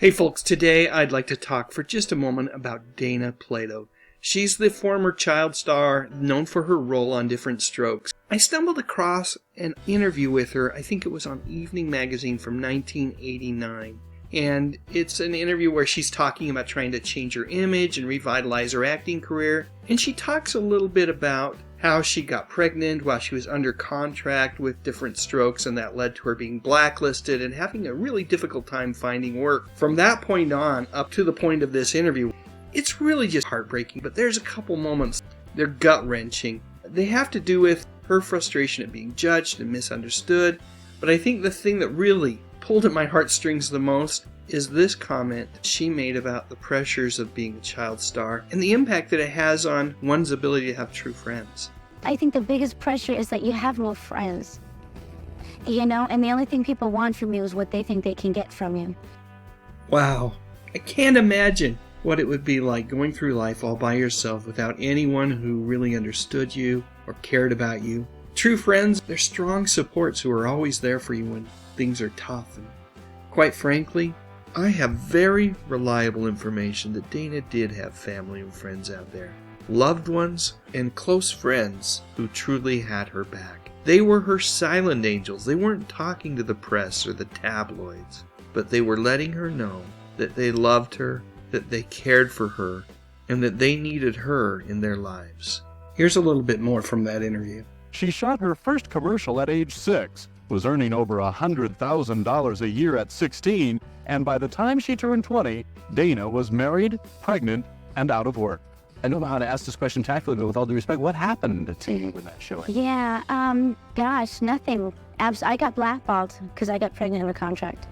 Hey folks, today I'd like to talk for just a moment about Dana Plato. She's the former child star known for her role on Diff'rent Strokes. I stumbled across an interview with her, I think it was on Evening Magazine from 1989. And it's an interview where she's talking about trying to change her image and revitalize her acting career. And she talks a little bit about how she got pregnant while she was under contract with Diff'rent Strokes, and that led to her being blacklisted and having a really difficult time finding work. From that point on, up to the point of this interview, it's really just heartbreaking, but there's a couple moments, they're gut-wrenching. They have to do with her frustration at being judged and misunderstood, but I think the thing that really pulled at my heartstrings the most is this comment she made about the pressures of being a child star and the impact that it has on one's ability to have true friends. I think the biggest pressure is that you have no friends, and the only thing people want from you is what they think they can get from you. Wow, I can't imagine what it would be like going through life all by yourself without anyone who really understood you or cared about you. True friends, they're strong supports who are always there for you when things are tough. And quite frankly, I have very reliable information that Dana did have family and friends out there. Loved ones and close friends who truly had her back. They were her silent angels. They weren't talking to the press or the tabloids, but they were letting her know that they loved her, that they cared for her, and that they needed her in their lives. Here's a little bit more from that interview. She shot her first commercial at age 6, was earning over $100,000 a year at 16, and by the time she turned 20, Dana was married, pregnant, and out of work. I don't know how to ask this question tactfully, but with all due respect, what happened to you with that showing? Yeah, nothing. I got blackballed because I got pregnant under contract.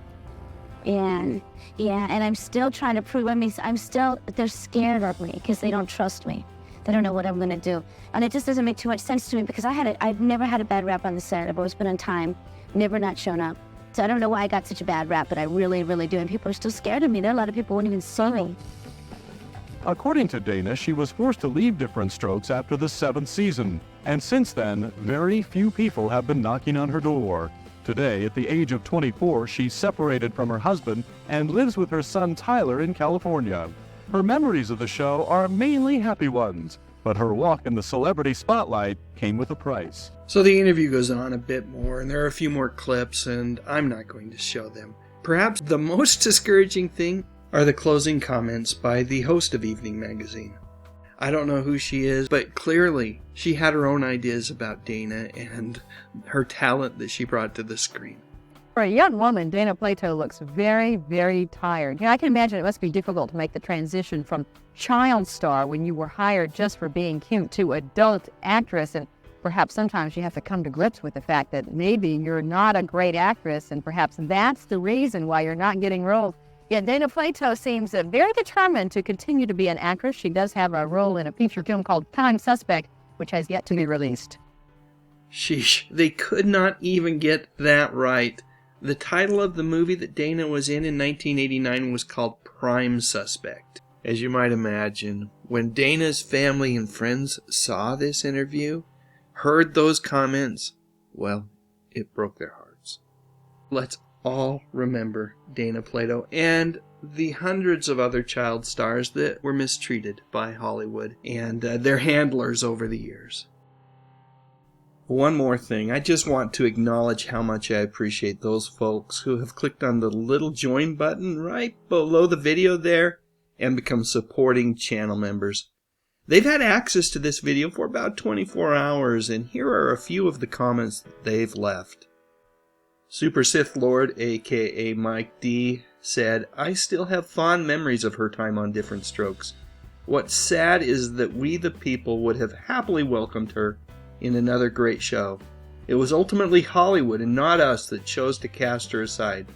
And I'm still trying to prove, they're scared of me because they don't trust me. They don't know what I'm going to do. And it just doesn't make too much sense to me because I've never had a bad rap on the set. I've always been on time, never not shown up. So I don't know why I got such a bad rap, but I really, really do. And people are still scared of me. There are a lot of people who won't even see me. According to Dana, she was forced to leave Diff'rent Strokes after the 7th season. And since then, very few people have been knocking on her door. Today, at the age of 24, she's separated from her husband and lives with her son Tyler in California. Her memories of the show are mainly happy ones, but her walk in the celebrity spotlight came with a price. So the interview goes on a bit more, and there are a few more clips, and I'm not going to show them. Perhaps the most discouraging thing are the closing comments by the host of Evening Magazine. I don't know who she is, but clearly she had her own ideas about Dana and her talent that she brought to the screen. For a young woman, Dana Plato looks very, very tired. I can imagine it must be difficult to make the transition from child star when you were hired just for being cute to adult actress, and perhaps sometimes you have to come to grips with the fact that maybe you're not a great actress, and perhaps that's the reason why you're not getting roles. Yet Dana Plato seems very determined to continue to be an actress. She does have a role in a feature film called Prime Suspect, which has yet to be released. Sheesh, they could not even get that right. The title of the movie that Dana was in 1989 was called Prime Suspect. As you might imagine, when Dana's family and friends saw this interview, heard those comments, well, it broke their hearts. Let's all remember Dana Plato and the hundreds of other child stars that were mistreated by Hollywood and their handlers over the years. One more thing, I just want to acknowledge how much I appreciate those folks who have clicked on the little join button right below the video there and become supporting channel members. They've had access to this video for about 24 hours, and here are a few of the comments that they've left. Super Sith Lord, aka Mike D, said, "I still have fond memories of her time on Diff'rent Strokes. What's sad is that we the people would have happily welcomed her in another great show. It was ultimately Hollywood and not us that chose to cast her aside.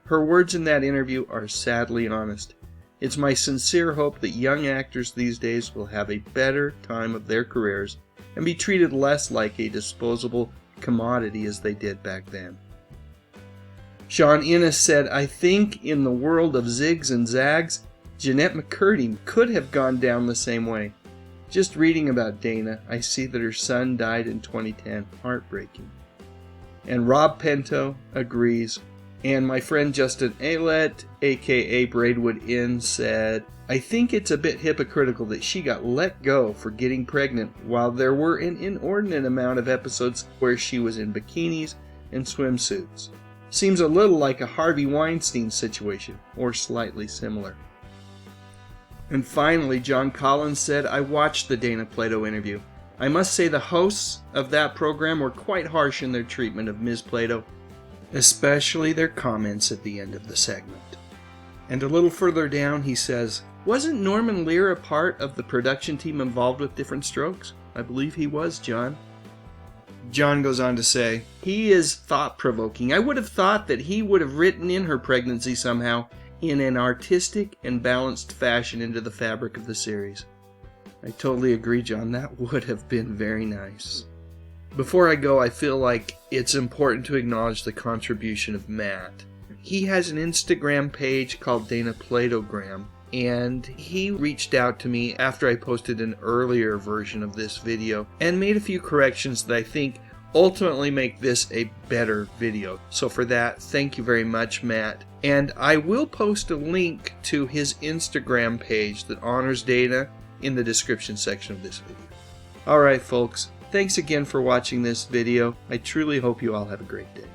Her words in that interview are sadly honest. It's my sincere hope that young actors these days will have a better time of their careers and be treated less like a disposable commodity as they did back then." Sean Innes said, "I think in the world of zigs and zags, Jeanette McCurdy could have gone down the same way. Just reading about Dana, I see that her son died in 2010. Heartbreaking." And Rob Pinto agrees, And my friend Justin Aylett, aka Braidwood Inn, said, I think it's a bit hypocritical that she got let go for getting pregnant while there were an inordinate amount of episodes where she was in bikinis and swimsuits. Seems a little like a Harvey Weinstein situation, or slightly similar. And finally, John Collins said, I watched the Dana Plato interview. I must say the hosts of that program were quite harsh in their treatment of Ms. Plato, especially their comments at the end of the segment. And a little further down he says, wasn't Norman Lear a part of the production team involved with Diff'rent Strokes? I believe he was, John. John goes on to say, he is thought-provoking. I would have thought that he would have written in her pregnancy somehow in an artistic and balanced fashion into the fabric of the series. I totally agree, John. That would have been very nice. Before I go, I feel like it's important to acknowledge the contribution of Matt. He has an Instagram page called Dana Platogram, and he reached out to me after I posted an earlier version of this video and made a few corrections that I think ultimately make this a better video. So for that, thank you very much, Matt. And I will post a link to his Instagram page that honors Dana in the description section of this video. Alright folks, thanks again for watching this video. I truly hope you all have a great day.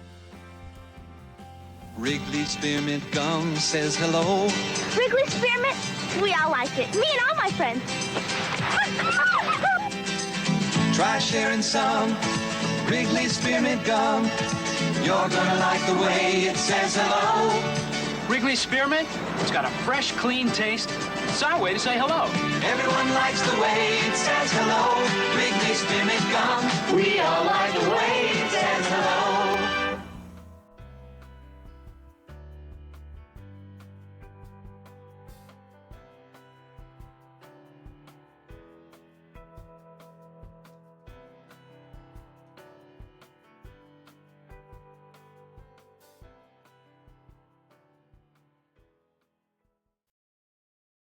Wrigley Spearmint Gum says hello. Wrigley Spearmint? We all like it. Me and all my friends. Try sharing some Wrigley Spearmint Gum. You're gonna like the way it says hello. Wrigley Spearmint? It's got a fresh, clean taste. It's our way to say hello. Everyone likes the way it says hello. Wrigley Spearmint Gum. We all like the way